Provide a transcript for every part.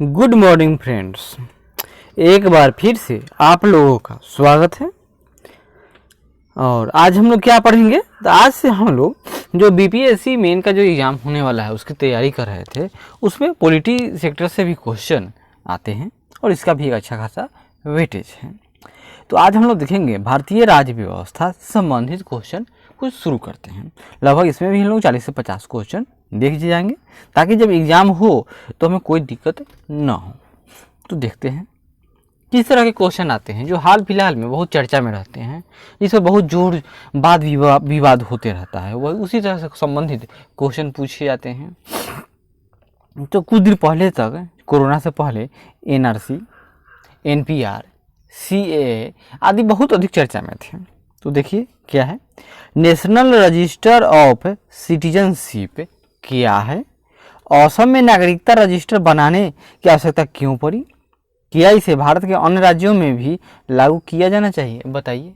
Good morning friends, एक बार फिर से आप लोगों का स्वागत है। और आज हम लोग क्या पढ़ेंगे, तो आज से हम लोग जो बीपीएससी मेन का जो एग्ज़ाम होने वाला है उसकी तैयारी कर रहे थे, उसमें पॉलिटी सेक्टर से भी क्वेश्चन आते हैं और इसका भी एक अच्छा खासा वेटेज है। तो आज हम लोग देखेंगे भारतीय राज्य व्यवस्था से संबंधित क्वेश्चन कुछ शुरू करते हैं। लगभग इसमें भी हम लोग 40 से 50 क्वेश्चन देख जाएंगे ताकि जब एग्ज़ाम हो तो हमें कोई दिक्कत ना हो। तो देखते हैं किस तरह के क्वेश्चन आते हैं जो हाल फिलहाल में बहुत चर्चा में रहते हैं, जिस पर बहुत जोर वाद विवाद होते रहता है, वह उसी तरह से संबंधित क्वेश्चन पूछे जाते हैं। तो कुछ दिन पहले तक, कोरोना से पहले, एनआरसी, एनपीआर, सीएए आदि बहुत अधिक चर्चा में थे। तो देखिए क्या है, नेशनल रजिस्टर ऑफ सिटीजनशिप क्या है, असम में नागरिकता रजिस्टर बनाने की आवश्यकता क्यों पड़ी, क्या इसे भारत के अन्य राज्यों में भी लागू किया जाना चाहिए, बताइए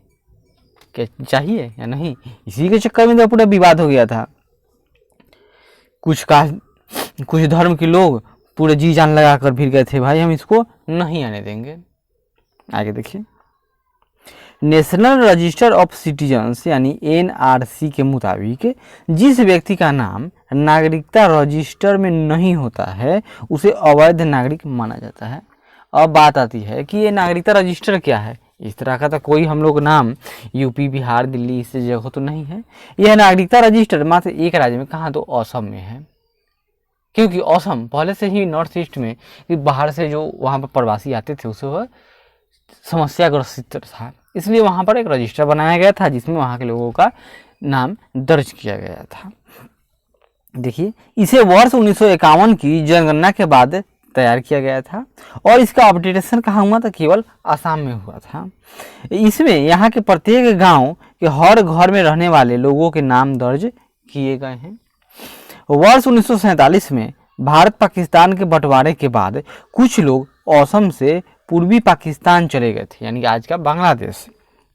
क्या चाहिए या नहीं। इसी के चक्कर में तो पूरा विवाद हो गया था। कुछ धर्म के लोग पूरे जी जान लगा कर फिर गए थे, भाई हम इसको नहीं आने देंगे। आगे देखिए, नेशनल रजिस्टर ऑफ सिटीजन्स यानी एनआरसी के मुताबिक जिस व्यक्ति का नाम नागरिकता रजिस्टर में नहीं होता है उसे अवैध नागरिक माना जाता है। अब बात आती है कि ये नागरिकता रजिस्टर क्या है। इस तरह का तो कोई हम लोग नाम यूपी, बिहार, दिल्ली इस जगह तो नहीं है। यह नागरिकता रजिस्टर मात्र एक राज्य में, कहाँ, तो असम में है। क्योंकि असम पहले से ही नॉर्थ ईस्ट में बाहर से जो वहाँ पर प्रवासी आते थे उसे वह समस्या ग्रसित था, इसलिए वहाँ पर एक रजिस्टर बनाया गया था जिसमें वहाँ के लोगों का नाम दर्ज किया गया था। देखिए, इसे वर्ष 1951 की जनगणना के बाद तैयार किया गया था और इसका अपडेटेशन कहाँ हुआ था, केवल आसाम में हुआ था। इसमें यहाँ के प्रत्येक गांव के हर घर में रहने वाले लोगों के नाम दर्ज किए गए हैं। वर्ष 1947 में भारत पाकिस्तान के बंटवारे के बाद कुछ लोग असम से पूर्वी पाकिस्तान चले गए थे, यानी कि आज का बांग्लादेश,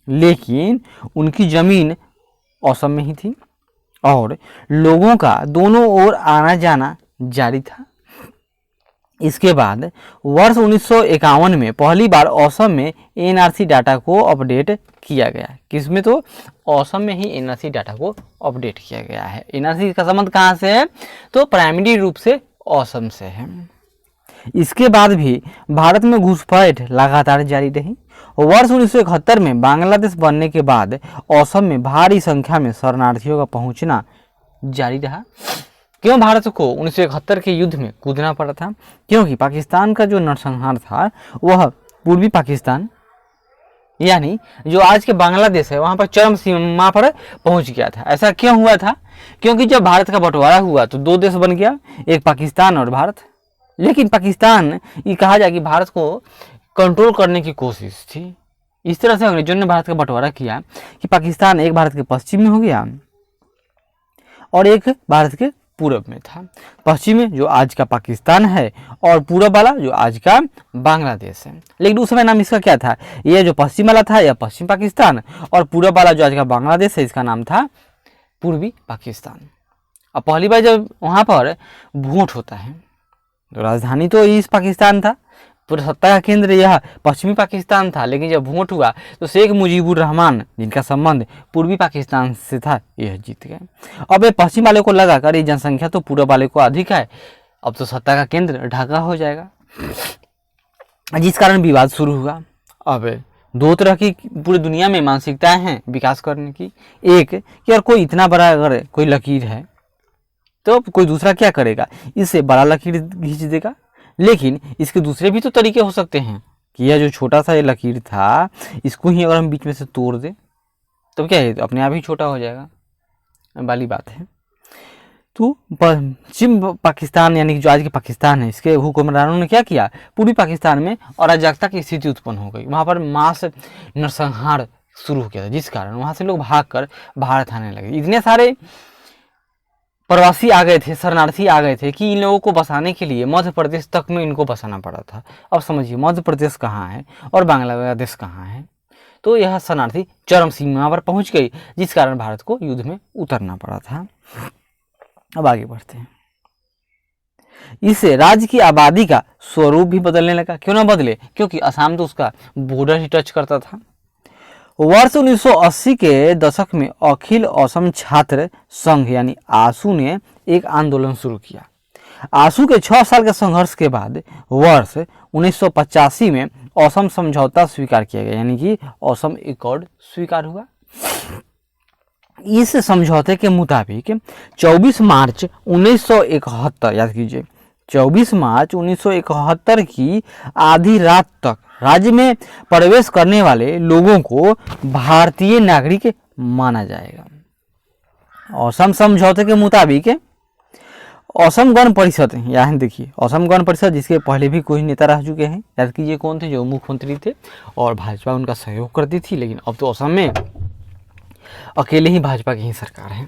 लेकिन उनकी ज़मीन असम में ही थी और लोगों का दोनों ओर आना जाना जारी था। इसके बाद वर्ष 1951 में पहली बार असम में एनआरसी डाटा को अपडेट किया गया। किसमें, तो असम में ही एनआरसी डाटा को अपडेट किया गया है। एनआरसी का संबंध कहाँ से है, तो प्राइमरी रूप से असम से है। इसके बाद भी भारत में घुसपैठ लगातार जारी रही। वर्ष 1971 में बांग्लादेश बनने के बाद असम में भारी संख्या में शरणार्थियों का पहुंचना जारी रहा। क्यों भारत को 1971 के युद्ध में कूदना पड़ा था, क्योंकि पाकिस्तान का जो नरसंहार था वह पूर्वी पाकिस्तान यानी जो आज के बांग्लादेश है वहाँ पर चरम सीमा पर पहुँच गया था। ऐसा क्यों हुआ था, क्योंकि जब भारत का बंटवारा हुआ तो दो देश बन गया, एक पाकिस्तान और भारत। लेकिन पाकिस्तान, ये कहा जाए कि भारत को कंट्रोल करने की कोशिश थी। इस तरह से अंग्रेजों ने भारत का बंटवारा किया कि पाकिस्तान एक भारत के पश्चिम में हो गया और एक भारत के पूरब में था। पश्चिम में जो आज का पाकिस्तान है और पूरब वाला जो आज का बांग्लादेश है। लेकिन उस समय नाम इसका क्या था, ये जो पश्चिम वाला था यह पश्चिम पाकिस्तान और पूरब वाला जो आज का बांग्लादेश है इसका नाम था पूर्वी पाकिस्तान। अब पहली बार जब वहाँ पर वोट होता है तो राजधानी तो ईस्ट पाकिस्तान था, पूरा सत्ता का केंद्र यह पश्चिमी पाकिस्तान था। लेकिन जब वोट हुआ तो शेख मुजीबुर रहमान, जिनका संबंध पूर्वी पाकिस्तान से था, यह जीत गए। अब ये पश्चिम वाले को लगा कर ये जनसंख्या तो पूर्व वाले को अधिक है, अब तो सत्ता का केंद्र ढाका हो जाएगा, जिस कारण विवाद शुरू हुआ। अब दो तरह की पूरी दुनिया में मानसिकताएं हैं विकास करने की। एक कि अगर कोई इतना बड़ा अगर कोई लकीर है तो कोई दूसरा क्या करेगा, इससे बड़ा लकीर खींच देगा। लेकिन इसके दूसरे भी तो तरीके हो सकते हैं कि यह जो छोटा सा ये लकीर था इसको ही अगर हम बीच में से तोड़ दें तो क्या है, तो अपने आप ही छोटा हो जाएगा वाली बात है। तो पश्चिम पाकिस्तान यानी कि जो आज के पाकिस्तान है, इसके हुक्मरानों ने क्या किया, पूर्वी पाकिस्तान में अराजकता की स्थिति उत्पन्न हो गई। वहाँ पर मास नरसंहार शुरू हो गया था, जिस कारण वहाँ से लोग भाग कर भारत आने लगे। इतने सारे प्रवासी आ गए थे, शरणार्थी आ गए थे कि इन लोगों को बसाने के लिए मध्य प्रदेश तक में इनको बसाना पड़ा था। अब समझिए मध्य प्रदेश कहाँ है और बांग्लादेश कहाँ है। तो यह शरणार्थी चरम सीमा पर पहुंच गई, जिस कारण भारत को युद्ध में उतरना पड़ा था। अब आगे बढ़ते हैं। इससे राज्य की आबादी का स्वरूप भी बदलने लगा। क्यों ना बदले, क्योंकि असम तो उसका बॉर्डर ही टच करता था। वर्ष 1980 के दशक में अखिल असम छात्र संघ यानी आसू ने एक आंदोलन शुरू किया। आसू के 6 साल के संघर्ष के बाद वर्ष 1985 में असम समझौता स्वीकार किया गया, यानी कि असम एकॉर्ड स्वीकार हुआ। इस समझौते के मुताबिक 24 मार्च 1971, याद कीजिए 24 मार्च 1971 की आधी रात तक राज्य में प्रवेश करने वाले लोगों को भारतीय नागरिक माना जाएगा। असम समझौते के मुताबिक असम गण परिषद, यहाँ देखिए असम गण परिषद, जिसके पहले भी कोई नेता रह चुके हैं, याद कीजिए कौन थे, जो मुख्यमंत्री थे और भाजपा उनका सहयोग करती थी, लेकिन अब तो असम में अकेले ही भाजपा की ही सरकार है।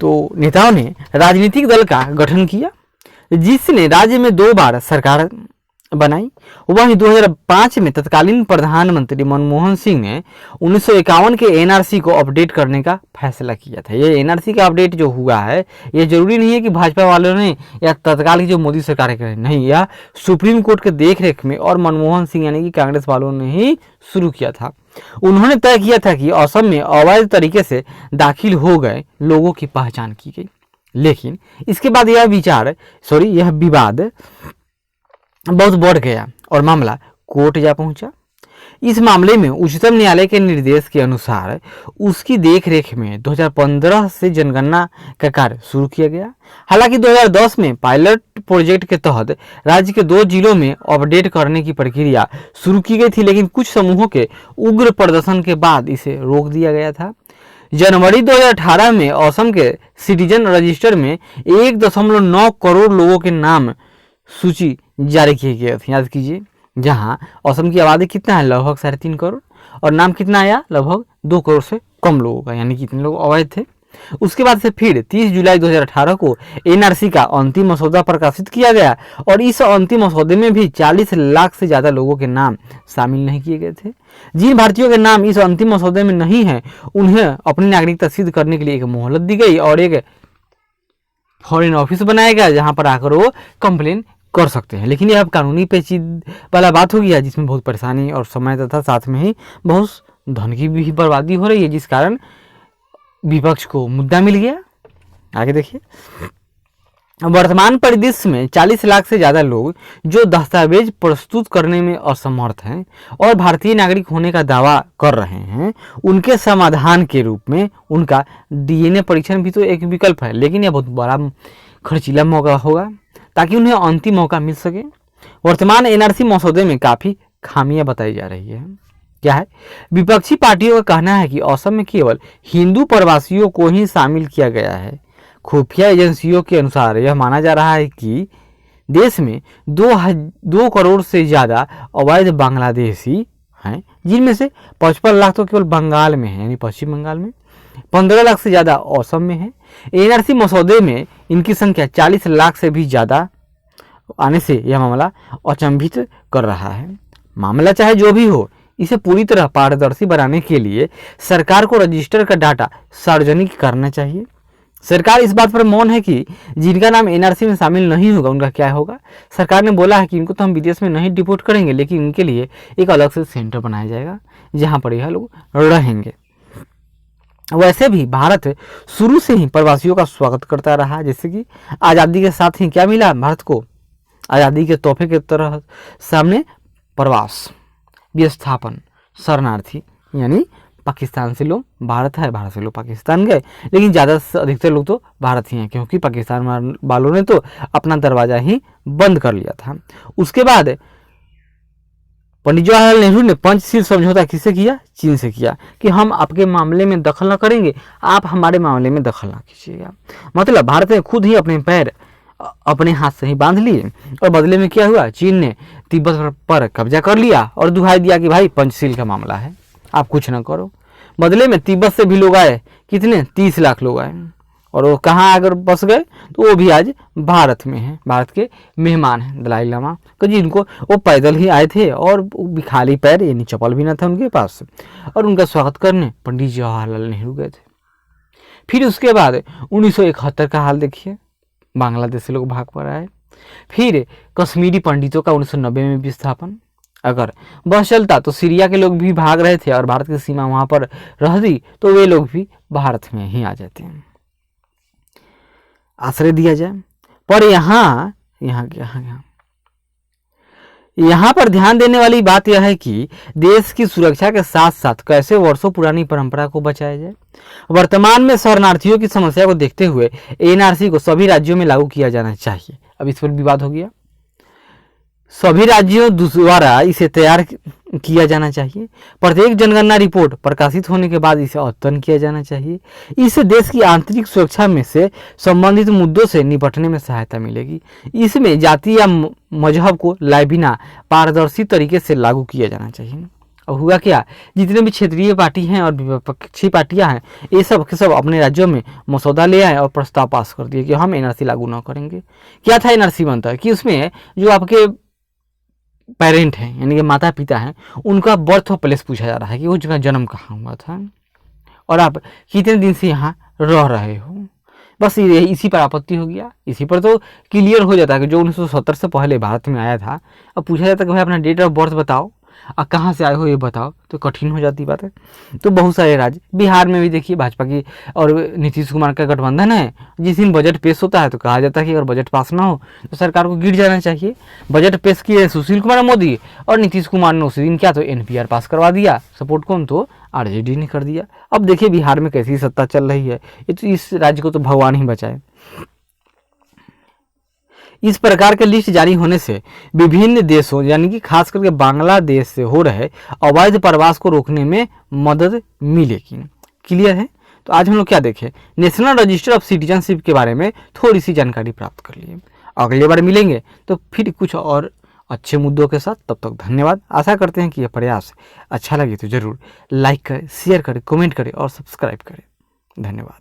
तो नेताओं ने राजनीतिक दल का गठन किया जिसने राज्य में 2 बार सरकार बनाई। वहीं 2005 में तत्कालीन प्रधानमंत्री मनमोहन सिंह ने 1951 के एनआरसी को अपडेट करने का फैसला किया था। ये एनआरसी का अपडेट जो हुआ है, ये जरूरी नहीं है कि भाजपा वालों ने या तत्काल की जो मोदी सरकार है, नहीं, यह सुप्रीम कोर्ट के देखरेख में और मनमोहन सिंह यानी कि कांग्रेस वालों ने ही शुरू किया था। उन्होंने तय किया था कि असम में अवैध तरीके से दाखिल हो गए लोगों की पहचान की गई, लेकिन इसके बाद यह विवाद बहुत बढ़ गया और मामला कोर्ट जा पहुंचा। इस मामले में उच्चतम न्यायालय के निर्देश के अनुसार उसकी देखरेख में 2015 से जनगणना का कार्य शुरू किया गया। हालांकि 2010 में पायलट प्रोजेक्ट के तहत राज्य के 2 जिलों में अपडेट करने की प्रक्रिया शुरू की गई थी, लेकिन कुछ समूहों के उग्र प्रदर्शन के बाद इसे रोक दिया गया था। जनवरी 2018 में असम के सिटीजन रजिस्टर में 1.9 करोड़ लोगों के नाम सूची जारी किए गए थे, याद कीजिए, जहां असम की आबादी कितना है, लगभग 3.5 करोड़, और नाम कितना आया, लगभग 2 करोड़ से कम लोगों का, यानी कितने लोग अवैध थे। उसके बाद से फिर 30 जुलाई 2018 को एनआरसी का अंतिम मसौदा प्रकाशित किया गया और इस अंतिम मसौदे में भी 40 लाख से ज्यादा लोगों के नाम शामिल नहीं किए गए थे। जिन भारतीयों के नाम इस अंतिम मसौदे में नहीं है, उन्हें अपनी नागरिकता सिद्ध करने के लिए एक मोहलत दी गई और एक फॉरेन ऑफिस बनाया गया जहां पर आकर वो कंप्लेन कर सकते हैं। लेकिन यह अब कानूनी पेचीदा वाला बात हो गया, जिसमें बहुत परेशानी और समय तथा साथ में ही बहुत धन की भी बर्बादी हो रही है, जिस कारण विपक्ष को मुद्दा मिल गया। आगे देखिए, वर्तमान परिदृश्य में 40 लाख से ज्यादा लोग जो दस्तावेज प्रस्तुत करने में असमर्थ हैं और भारतीय नागरिक होने का दावा कर रहे हैं, उनके समाधान के रूप में उनका डीएनए परीक्षण भी तो एक विकल्प है, लेकिन यह बहुत बड़ा खर्चीला मौका होगा ताकि उन्हें अंतिम मौका मिल सके। वर्तमान एनआरसी मसौदे में काफी खामियां बताई जा रही है। क्या है? विपक्षी पार्टियों का कहना है कि असम में केवल हिंदू प्रवासियों को ही शामिल किया गया है। खुफिया एजेंसियों के अनुसार यह माना जा रहा है कि देश में 2 करोड़ से ज्यादा अवैध बांग्लादेशी हैं, जिनमें से 55 लाख तो केवल बंगाल में है, यानी पश्चिम बंगाल में, 15 लाख से ज्यादा असम में है। एनआरसी मसौदे में इनकी संख्या 40 लाख से भी ज्यादा आने से यह मामला अचंभित कर रहा है। मामला चाहे जो भी हो, इसे पूरी तरह पारदर्शी बनाने के लिए सरकार को रजिस्टर का डाटा सार्वजनिक करना चाहिए। सरकार इस बात पर मौन है कि जिनका नाम एनआरसी में शामिल नहीं होगा उनका क्या होगा। सरकार ने बोला है कि इनको तो हम विदेश में नहीं डिपोर्ट करेंगे, लेकिन इनके लिए एक अलग से सेंटर बनाया जाएगा जहां पर यह लोग रहेंगे। वैसे भी भारत शुरू से ही प्रवासियों का स्वागत करता रहा, जैसे कि आज़ादी के साथ ही क्या मिला भारत को, आज़ादी के तोहफे के तरह सामने प्रवास, विस्थापन, शरणार्थी, यानी पाकिस्तान से लोग भारत है, भारत से लोग पाकिस्तान गए, लेकिन ज़्यादा से अधिकतर लोग तो भारत ही हैं, क्योंकि पाकिस्तान वालों ने तो अपना दरवाज़ा ही बंद कर लिया था। उसके बाद पंडित जवाहरलाल नेहरू ने पंचशील समझौता किससे किया? चीन से किया कि हम आपके मामले में दखल न करेंगे, आप हमारे मामले में दखल ना कीजिएगा। मतलब भारत ने खुद ही अपने पैर अपने हाथ से ही बांध लिए और बदले में क्या हुआ, चीन ने तिब्बत पर कब्जा कर लिया और दुहाई दिया कि भाई पंचशील का मामला है, आप कुछ ना करो। बदले में तिब्बत से भी लोग आए, कितने? 30 लाख लोग आए, और वो कहाँ अगर बस गए तो वो भी आज भारत में हैं, भारत के मेहमान हैं दलाई लामा, जिनको वो पैदल ही आए थे और भी खाली पैर, यानी चप्पल भी ना था उनके पास, और उनका स्वागत करने पंडित जवाहरलाल नेहरू गए थे। फिर उसके बाद 1971 का हाल देखिए, बांग्लादेश से लोग भाग पर आए। फिर कश्मीरी पंडितों का 1990 में विस्थापन। अगर बस चलता तो सीरिया के लोग भी भाग रहे थे और भारत की सीमा वहां पर रहती तो वे लोग भी भारत में ही आ जाते हैं, आश्रय दिया जाए। पर यहाँ पर ध्यान देने वाली बात यह है कि देश की सुरक्षा के साथ साथ कैसे वर्षों पुरानी परंपरा को बचाया जाए। वर्तमान में शरणार्थियों की समस्या को देखते हुए एनआरसी को सभी राज्यों में लागू किया जाना चाहिए। अब इस पर विवाद हो गया। सभी राज्यों द्वारा इसे तैयार किया जाना चाहिए। प्रत्येक जनगणना रिपोर्ट प्रकाशित होने के बाद इसे अद्यतन किया जाना चाहिए। इससे देश की आंतरिक सुरक्षा में से संबंधित मुद्दों से निपटने में सहायता मिलेगी। इसमें जाति या मजहब को लाए बिना पारदर्शी तरीके से लागू किया जाना चाहिए। अब हुआ क्या, जितने भी क्षेत्रीय पार्टी हैं और विपक्षी पार्टियां हैं, ये सब के सब अपने राज्यों में मसौदा ले आए और प्रस्ताव पास कर दिए कि हम एनआरसी लागू न करेंगे। क्या था एनआरसी बनता है कि उसमें जो आपके पेरेंट हैं यानी कि माता पिता हैं, उनका बर्थ प्लेस पूछा जा रहा है कि वो जगह जन्म कहाँ हुआ था और आप कितने दिन से यहाँ रह रहे हो। बस इसी पर आपत्ति हो गया। इसी पर तो क्लियर हो जाता है कि जो 1970 से पहले भारत में आया था, अब पूछा जाता है कि भाई अपना डेट ऑफ बर्थ बताओ और कहाँ से आए हो ये बताओ, तो कठिन हो जाती बात है। तो बहुत सारे राज्य, बिहार में भी देखिए भाजपा की और नीतीश कुमार का गठबंधन है। जिस दिन बजट पेश होता है तो कहा जाता है कि अगर बजट पास ना हो तो सरकार को गिर जाना चाहिए। बजट पेश किए सुशील कुमार मोदी और नीतीश कुमार ने उसी दिन क्या तो एनपीआर पास करवा दिया। सपोर्ट कौन, तो आरजेडी ने कर दिया। अब देखिए बिहार में कैसी सत्ता चल रही है। ये तो इस राज्य को तो भगवान ही बचाए। इस प्रकार के लिस्ट जारी होने से विभिन्न देशों यानी कि खास करके बांग्लादेश से हो रहे अवैध प्रवास को रोकने में मदद मिलेगी। क्लियर है। तो आज हम लोग क्या देखें, नेशनल रजिस्टर ऑफ सिटीजनशिप के बारे में थोड़ी सी जानकारी प्राप्त कर लिए। अगले बार मिलेंगे तो फिर कुछ और अच्छे मुद्दों के साथ। तब तक धन्यवाद। आशा करते हैं कि यह प्रयास अच्छा लगे तो जरूर लाइक करें, शेयर करें, कमेंट करें और सब्सक्राइब करें। धन्यवाद।